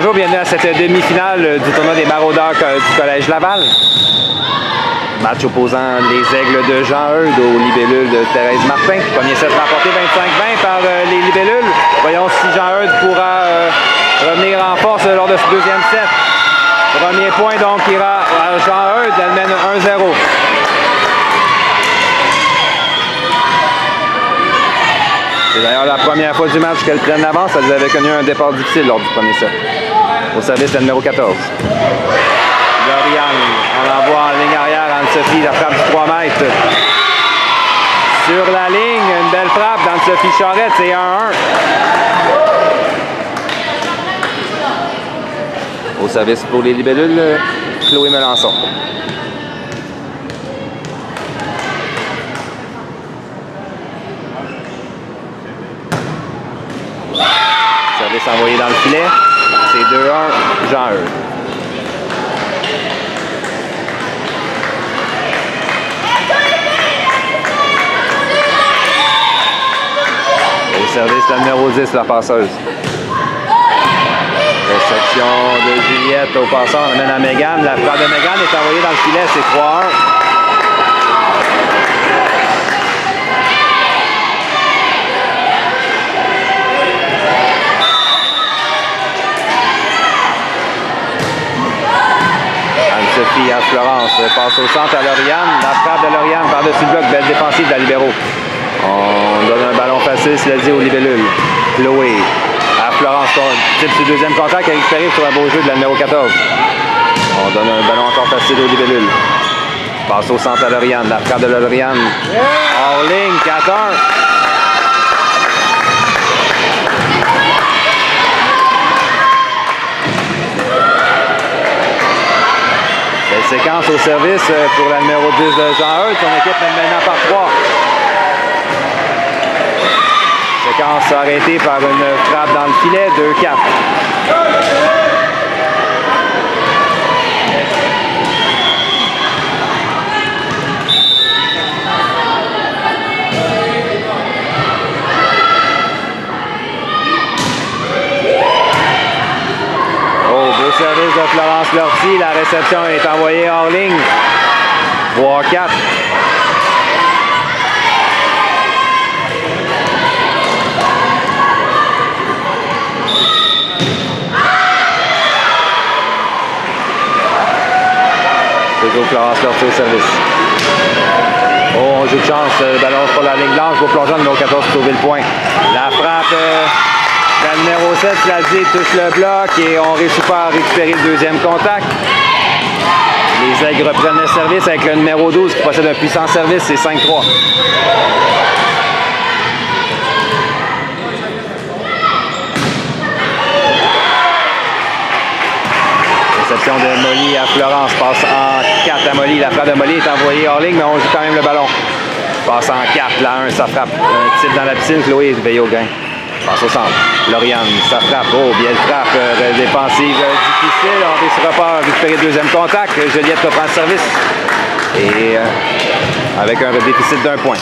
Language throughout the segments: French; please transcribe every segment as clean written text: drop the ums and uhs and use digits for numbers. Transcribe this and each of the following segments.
bonjour, bienvenue à cette demi-finale du tournoi des maraudeurs du Collège Laval. Match opposant les Aigles de Jean-Eudes aux Libellules de Thérèse Martin. Premier set remporté 25-20 par les Libellules. Voyons si Jean-Eudes pourra revenir en force lors de ce deuxième set. Premier point donc ira à Jean-Eudes, elle mène 1-0. C'est d'ailleurs la première fois du match qu'elle prenne l'avance. Elles avaient connu un départ difficile lors du premier set. Au service, le numéro 14. Lauriane, on l'envoie en ligne arrière. Anne-Sophie, la frappe du 3 mètres. Sur la ligne, une belle frappe d'Anne-Sophie Charette, c'est 1-1. Au service pour les Libellules, Chloé Melançon. Service envoyé dans le filet. C'est 2-1, Jean-Eudes. Au service, la numéro 10, la passeuse. Réception de Juliette au passant, on amène à Mégane. La frappe de Mégane est envoyée dans le filet, c'est 3-1. Anne-Sophie à Florence, passe au centre à Lauriane. La frappe de Lauriane par-dessus le bloc, belle défensive de la libéraux. On donne un ballon facile, cela dit, aux Libellules. Chloé à Florence, type sur le deuxième contact, elle récupère sur un beau jeu de la numéro 14. On donne un ballon encore facile aux Libellules. Passe au centre à Lauriane, la frappe de Lauriane. Hors ligne, 4-1. Belle séquence au service pour la numéro 10 de Jean-Eudes. Son équipe mène maintenant par 3. Séquence arrêtée par une frappe dans le filet, 2-4. Oh, beau service de Florence Lortie. La réception est envoyée hors ligne. 3-4. Toujours Florence Lortie au service. Oh, on joue de chance. Le ballon pour la ligne blanche. Pour plongeon numéro 14 pour sauver le point. La frappe de la numéro 7, cela dit, touche le bloc et on réussit pas à récupérer le deuxième contact. Les Aigles reprennent le service avec le numéro 12 qui possède un puissant service. C'est 5-3. Réception de Molly à Florence, passe en 4 à Molly. La frappe de Molly est envoyée hors ligne, mais on joue quand même le ballon. Passe en 4, la 1, ça frappe. Un type dans la piscine, Chloé veille au gain. Passe au centre. Lauriane, ça frappe. Oh, bien frappe. Défensive difficile. On ne réussira pas à récupérer le deuxième contact. Juliette reprend le service. Et avec un déficit d'1 point.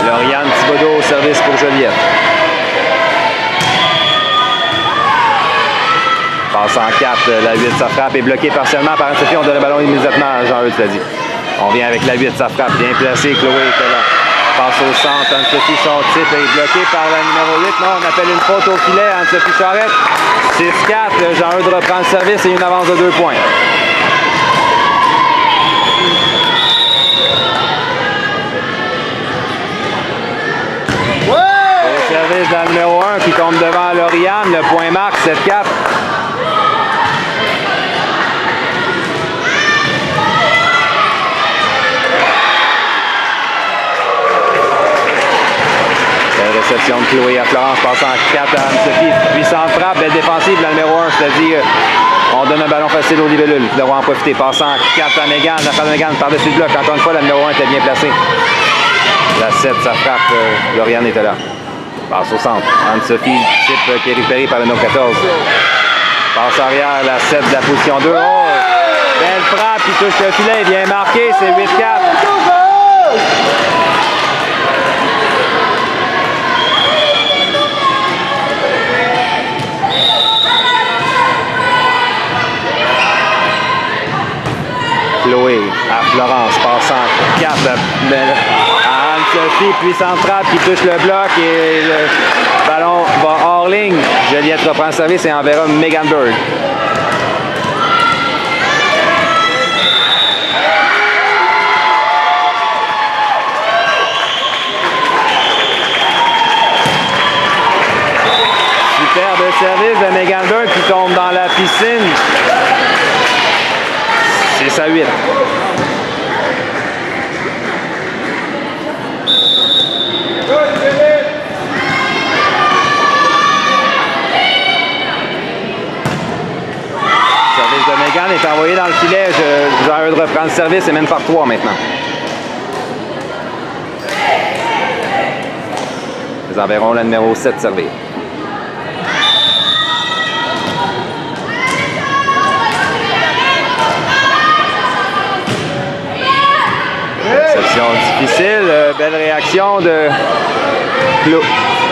Lauriane Thibodeau au service pour Joliette. Passe en 4, la 8, sa frappe est bloquée partiellement par Anne-Sophie. On donne le ballon immédiatement à Jean-Eudes, tu l'as dit. On vient avec la 8, sa frappe bien placée. Chloé était là. Passe au centre. Anne-Sophie, son type est bloqué par la numéro 8. Non, on appelle une faute au filet. Anne-Sophie Charette. 6-4. Jean-Eudes reprend le service et une avance de 2 points. Au service de la numéro 1 qui tombe devant Lauriane. Le point marque, 7-4. Réception de Chloé à Florence, passe en 4 à Anne-Sophie. Puissante frappe, belle défensive, la numéro 1, c'est-à-dire on donne un ballon facile aux Libellules. Ils devront en profiter. Passe en 4 à Mégane, la frappe de Mégane par-dessus le bloc. Encore une fois, la numéro 1 était bien placée. La 7, sa frappe, Lauriane était là. Passe au centre. Anne-Sophie, type qui est récupéré par le numéro 14. Passe arrière, la 7 de la position 2. Oh! belle frappe, il touche le filet, il vient marquer, c'est 8-4. Chloé à Florence, passant 4 à Anne-Sophie, puissante frappe qui touche le bloc et le ballon va hors ligne. Juliette reprend le service et enverra Meganberg. Superbe service de Meganberg qui tombe dans la piscine. 6 à 8. Service de Megan est envoyé dans le filet. Jared reprend le service et mène par 3 maintenant. Nous enverrons la numéro 7 servir. Réception difficile, belle réaction de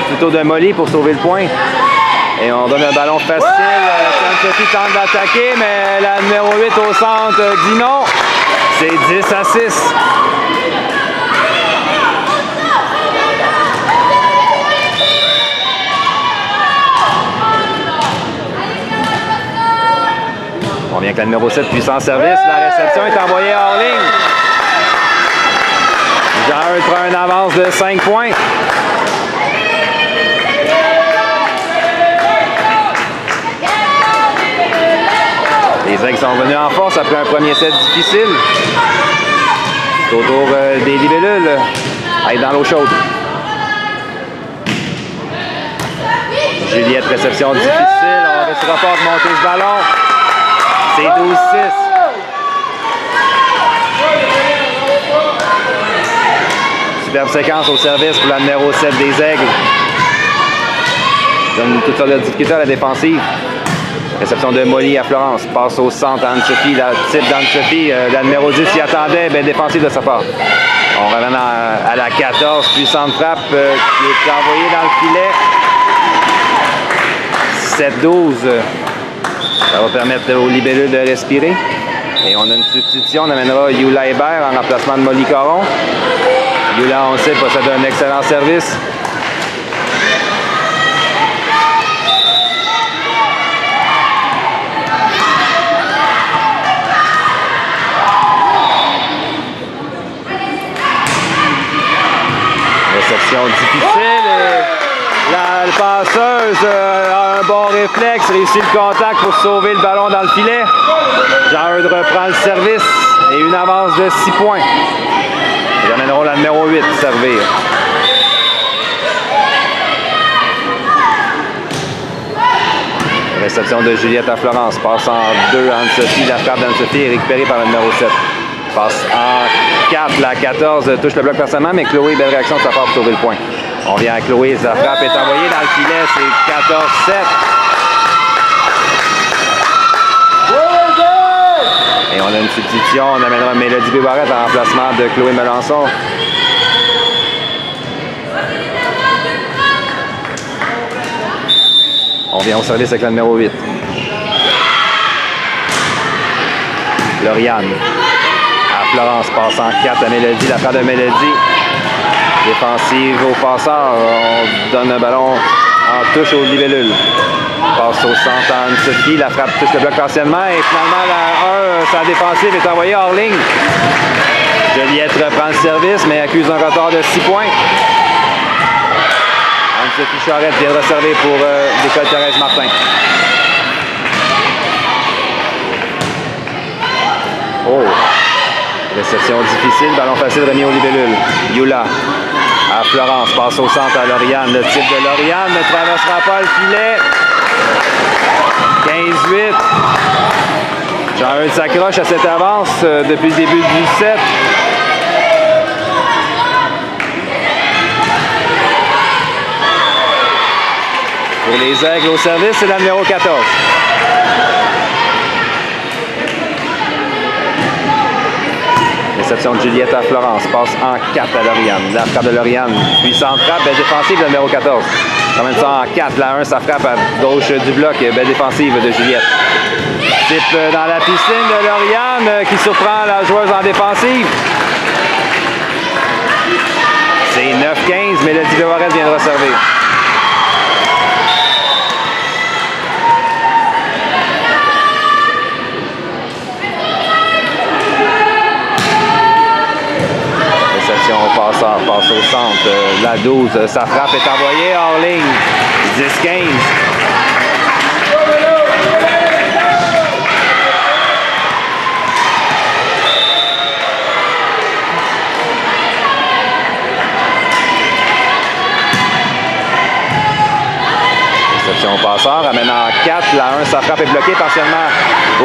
plutôt de Molly pour sauver le point. Et on donne un ballon facile. Anne-Sophie tente d'attaquer, mais la numéro 8 au centre dit non. C'est 10 à 6. On vient que la numéro 7 puissant service. La réception est envoyée hors ligne. Jared prend une avance de 5 points. Les Aigles sont venus en force après un premier set difficile. C'est au tour des libellules à être dans l'eau chaude. Juliette, réception difficile. On ne réussira pas à remonter ce ballon. C'est 12-6. Superbe séquence au service pour la numéro 7 des Aigles. Donne toute sorte de difficulté à la défensive. Réception de Molly à Florence. Passe au centre Anne-Sophie. La type d'Anne-Sophie. La numéro 10 s'y attendait. Belle défensive de sa part. On revient à la 14. Puissante frappe qui est envoyée dans le filet. 7-12. Ça va permettre aux libellules de respirer. Et on a une substitution. On amènera Yula Hébert en remplacement de Molly Caron. Yula, on sait, possède un excellent service. Réception difficile. La passeuse a un bon réflexe, réussit le contact pour sauver le ballon dans le filet. Jared reprend le service et une avance de 6 points. Ils amèneront la numéro 8 servir. Réception de Juliette à Florence. Passe en 2 à Anne-Sophie. La frappe d'Anne-Sophie est récupérée par la numéro 7. Passe en 4. La 14 touche le bloc personnellement, mais Chloé, belle réaction de sa part pour sauver le point. On vient à Chloé. Sa frappe est envoyée dans le filet. C'est 14-7. Et on a une substitution. On amènera Mélodie Bébarrette en remplacement de Chloé Melançon. On vient au service avec la numéro 8. Lauriane. À Florence, passe en 4 à Mélodie. La frappe de Mélodie. Défensive au passeur. On donne un ballon en touche aux libellules. Passe au centre à Anne-Sophie. La frappe touche le bloc partiellement. Et finalement, la 1, sa défensive est envoyée hors ligne. Juliette reprend le service, mais accuse un retard de 6 points. Anne-Sophie Charette viendra servir pour l'école Thérèse Martin. Oh! Réception difficile, ballon facile remis aux libellules. Yula à Florence, passe au centre à Lauriane. Le type de Lauriane ne traversera pas le filet. 15-8. Jean-Eudes s'accroche à cette avance depuis le début du set. Pour les Aigles au service, c'est la numéro 14. Réception de Juliette à Florence. Passe en 4 à Lauriane. La frappe de Lauriane. Puissante frappe. Belle défensive, le numéro 14. Quand même ça en 4. La 1, ça frappe à gauche du bloc. Belle défensive de Juliette. Type dans la piscine de Lauriane qui surprend la joueuse en défensive. C'est 9-15. Mélodie Barrette vient de resservir. Passe au centre. La 12, sa frappe est envoyée hors ligne. 10-15. Réception au passeur, amène en 4. La 1, sa frappe est bloquée partiellement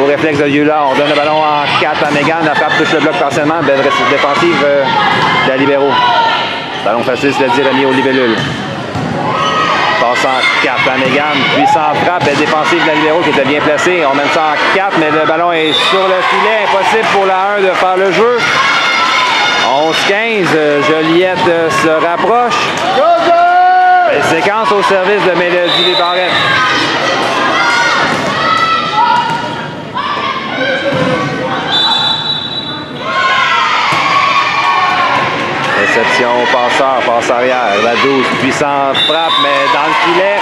au réflexe de Yula. On donne le ballon en 4 à Megan. La frappe touche le bloc partiellement. Belle défensive de la libéraux. Ballon facile, cela dit, remis au libellule. Passe en 4 à Megan. Puissante frappe. Belle défensive de la libéraux qui était bien placée. On mène ça en 4, mais le ballon est sur le filet. Impossible pour la 1 de faire le jeu. 11-15. Joliette se rapproche. Belle séquence au service de Mélodie Barrette. Réception au passeur, passe arrière. La 12, puissante frappe, mais dans le filet.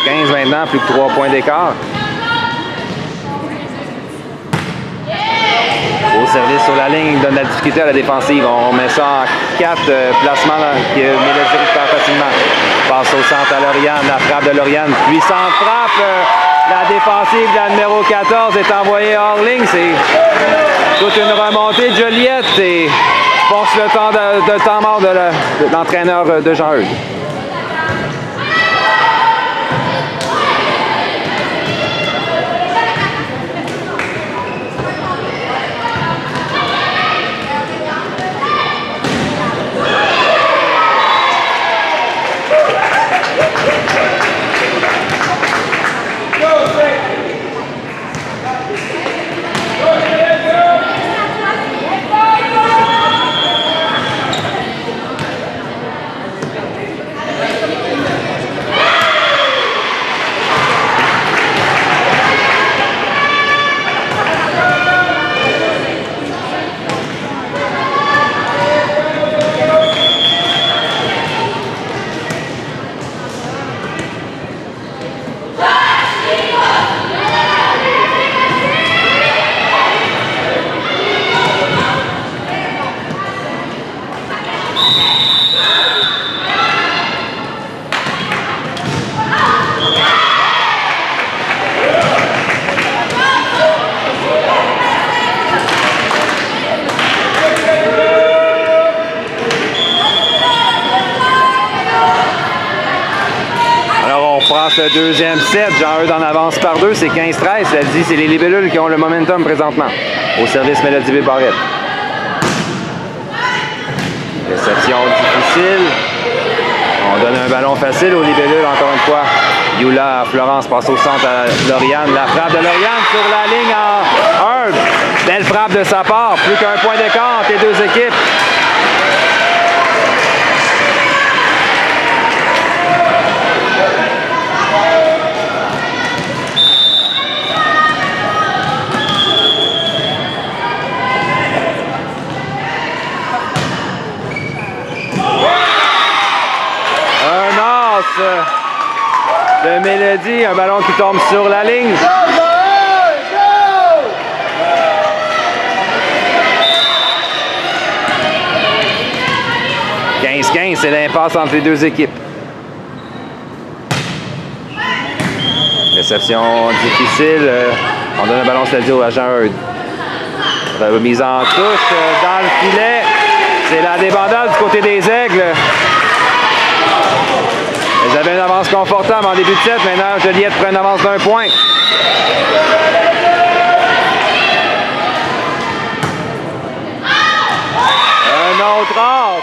« 12-15 maintenant, plus que 3 points d'écart. Au service sur la ligne, donne la difficulté à la défensive. On met ça en 4 placements que Mélodie récupère facilement. Passe au centre à Lauriane, la frappe de Lauriane. Puissante frappe. La défensive de la numéro 14 est envoyée hors ligne. C'est toute une remontée de Joliette et force le temps de temps mort de l'entraîneur de Jean-Eudes. Le deuxième set, Jean-Eudes en avance par 2, c'est 15-13. Ça dit, c'est les libellules qui ont le momentum présentement. Au service Mélodie Barrette. Réception difficile. On donne un ballon facile aux libellules, encore une fois. Yula, Florence passe au centre à Lauriane. La frappe de Lauriane sur la ligne en 1. Belle frappe de sa part. Plus qu'un point d'écart entre les deux équipes. De Mélodie, un ballon qui tombe sur la ligne. 15-15, c'est l'impasse entre les deux équipes. Réception difficile. On donne un ballon stadio à Jean-Eudes. Remise en touche dans le filet. C'est la débandade du côté des Aigles. Ils avaient une avance confortable en début de set. Maintenant, Joliette prend une avance d'1 point. Un autre as.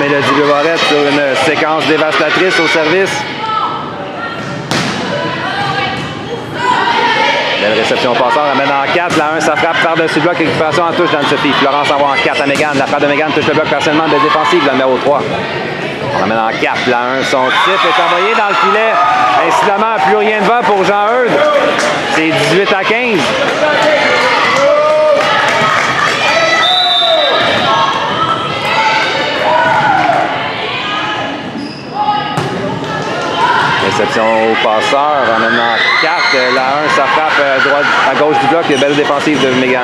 Mélodie Bevarette sur une séquence dévastatrice au service. Belle réception passeur, on ramène en 4. La 1, ça frappe par-dessus le bloc. Récupération en touche d'Anne-Sophie. Florence envoie en 4 à Mégane. La frappe de Mégane touche le bloc partiellement de défensive, le numéro 3. On ramène en 4. La 1, son type est envoyé dans le filet. Incidemment, plus rien de vent pour Jean Eudes. C'est 18 à 15. Réception au passeur, on ramène en 4. La 1, ça frappe à gauche du bloc. Belle défensive de Mégane.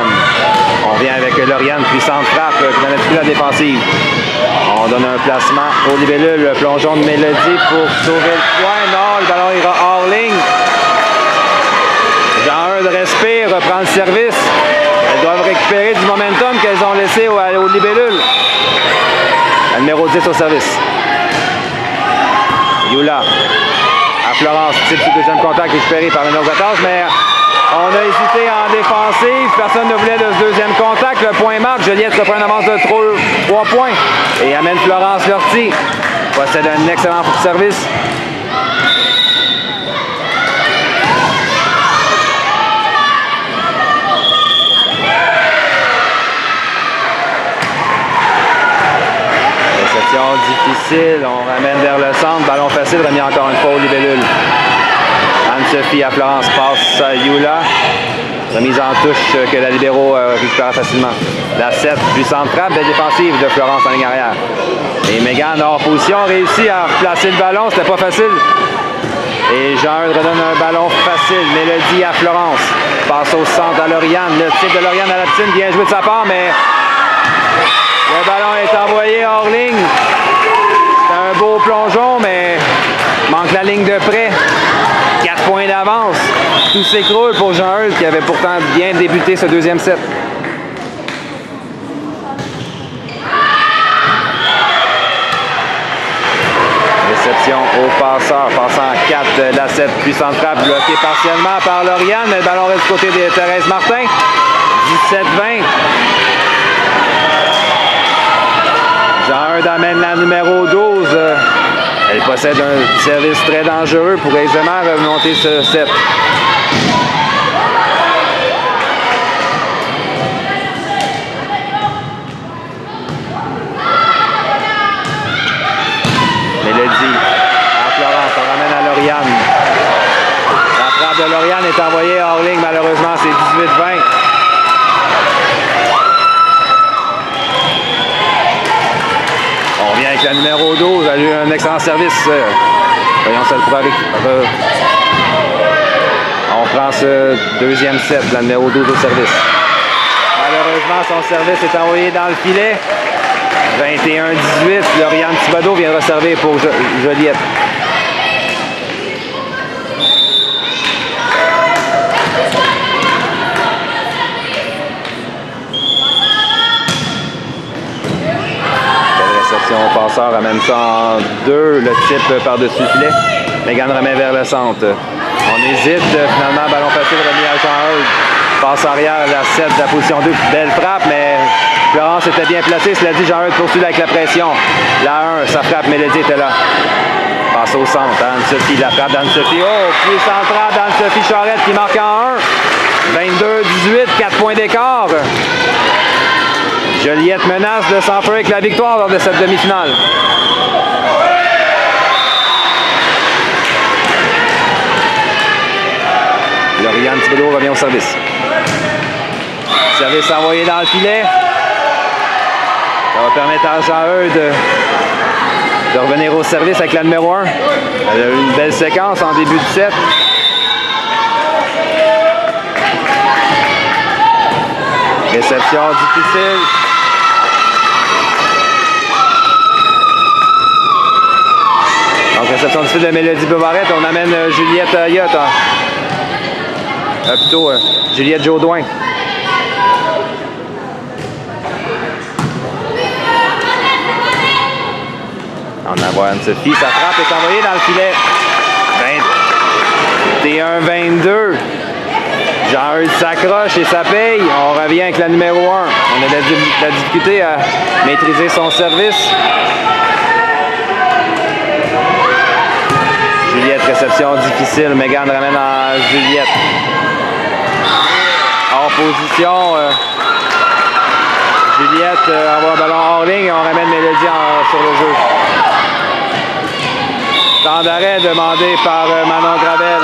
On vient avec Lauriane, puissante frappe qui n'en a plus la défensive. On donne un placement au libellule. Le plongeon de Mélodie pour sauver le point. Non, le ballon ira hors ligne. Jean Eudes respire, reprend le service. Elles doivent récupérer du momentum qu'elles ont laissé au libellule. Le numéro 10 au service. Youla. À Florence, type du deuxième contact récupéré par le numéro 14, mais on a hésité en défensive. Personne ne voulait de ce deuxième contact. Le point marque. Joliette reprend une avance de 3 points et amène Florence Lortie. Possède un excellent service. Réception difficile. On ramène vers le centre. Ballon facile remis encore une fois au libellule. Anne-Sophie à Florence passe à Youla. Remise en touche que la libéro récupère facilement. La 7, puissante frappe de défensive de Florence en ligne arrière. Et Mégane hors position réussit à replacer le ballon. C'était pas facile. Et Jean Eudes redonne un ballon facile. Mélodie à Florence. Passe au centre à Lauriane. Le tir de Lauriane à la piscine. Bien joué de sa part, mais le ballon est envoyé hors ligne. C'est un beau plongeon, mais manque la ligne de près. 4 points d'avance. Tout s'écroule pour Jean Eudes qui avait pourtant bien débuté ce deuxième set. Réception au passeur. Passant en 4, la 7, puissante frappe bloquée partiellement par Lauriane. Le ballon reste du côté de Thérèse Martin. 17-20. Jean Eudes amène la numéro 12. Elle possède un service très dangereux pour aisément remonter ce set. Mélodie à Florence, on ramène à Lauriane. La frappe de Lauriane est envoyée hors ligne, malheureusement, c'est 18-20. On vient avec la numéro 12, elle a eu un excellent service. Voyons ça le pourra avec. On prend ce deuxième set, la numéro 12 au service. Malheureusement, son service est envoyé dans le filet. 21-18, Lauriane Thibodeau viendra servir pour Joliette. Au passeur, ramène ça en 2, le type par-dessus le filet. Mégane remet vers le centre. On hésite, finalement, ballon facile remis à Jean Eudes. Passe arrière, la 7 de la position 2, belle frappe, mais Florence était bien placée. Cela dit, Jean Eudes poursuit avec la pression. La 1, sa frappe, Mélodie était là. Passe au centre, Anne-Sophie, la frappe d'Anne-Sophie. Oh, puissante frappe d'Anne-Sophie Charette qui marque en 1. 22-18, 4 points d'écart. Joliette menace de s'enfuir avec la victoire lors de cette demi-finale. Lauriane Thibodeau revient au service. Service envoyé dans le filet. Ça va permettre à Jean Eudes de revenir au service avec la numéro 1. Elle a eu une belle séquence en début de set. Réception difficile. Donc, réception difficile de Mélodie Bevarette. On amène Juliette Ayotte. Plutôt Juliette Jaudoin. On envoie Anne-Sophie. Sa frappe est envoyée dans le filet. 21-22. Jean Eudes s'accroche et ça paye. On revient avec la numéro 1. On a de la difficulté à maîtriser son service. Juliette, réception difficile. Megan ramène en Juliette. Hors position. Juliette envoie un ballon hors ligne et on ramène Mélodie sur le jeu. Temps d'arrêt demandé par Manon Gravel.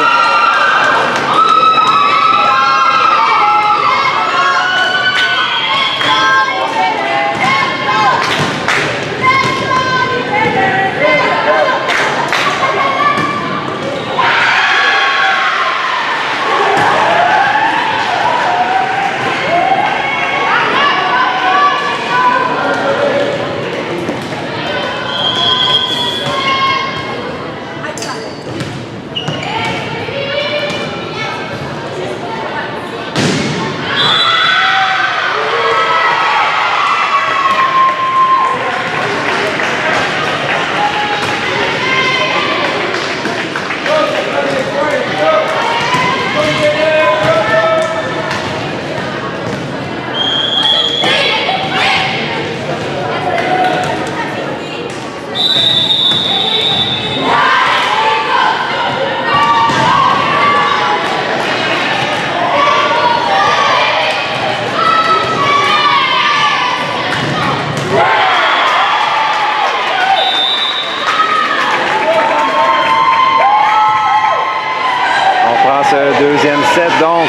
Deuxième set, donc.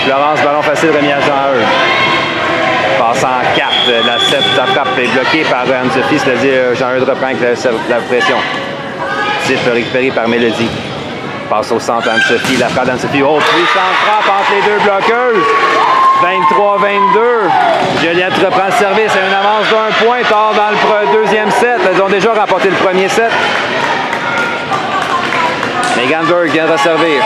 Florence, ballon facile, remis à Jean-Eudes. Passe en 4. La 7, sa frappe est bloquée par Anne-Sophie, c'est-à-dire Jean-Eudes reprend avec la pression. Titre récupéré par Mélodie. Passe au centre Anne-Sophie, la frappe d'Anne-Sophie. Oh, puissante frappe entre les deux bloqueuses. 23-22. Juliette reprend le service. Elle a une avance d'un point tard dans le deuxième set. Elles ont déjà remporté le premier set. Megan Burke vient de resservir.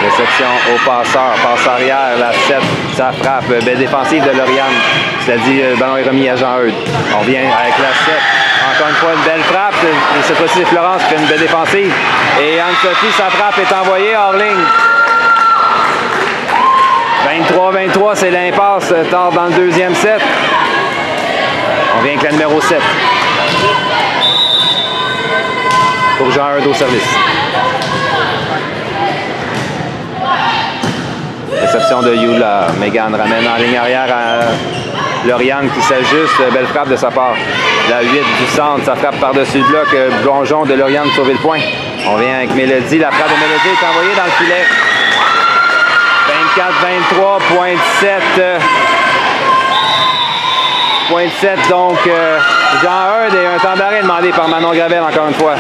Réception au passeur, passe arrière, la 7, ça frappe, belle défensive de Lauriane. C'est-à-dire, le ballon est remis à Jean-Eudes. On revient avec la 7. Encore une fois, une belle frappe. Cette fois-ci, c'est Florence qui fait une belle défensive. Et Anne-Sophie, sa frappe est envoyée hors ligne. 23-23, c'est l'impasse tard dans le deuxième set. On vient avec la numéro 7. Pour Jean-Eudes au service. Réception de Yula. Megan ramène en ligne arrière à Lauriane qui s'ajuste. Belle frappe de sa part. La 8 du centre, ça frappe par-dessus le bloc. Plongeon de Lauriane pour sauver le point. On vient avec Mélodie. La frappe de Mélodie est envoyée dans le filet. 24-23, point 7. Donc, Jean-Eudes et un temps d'arrêt demandé par Manon Gravel encore une fois.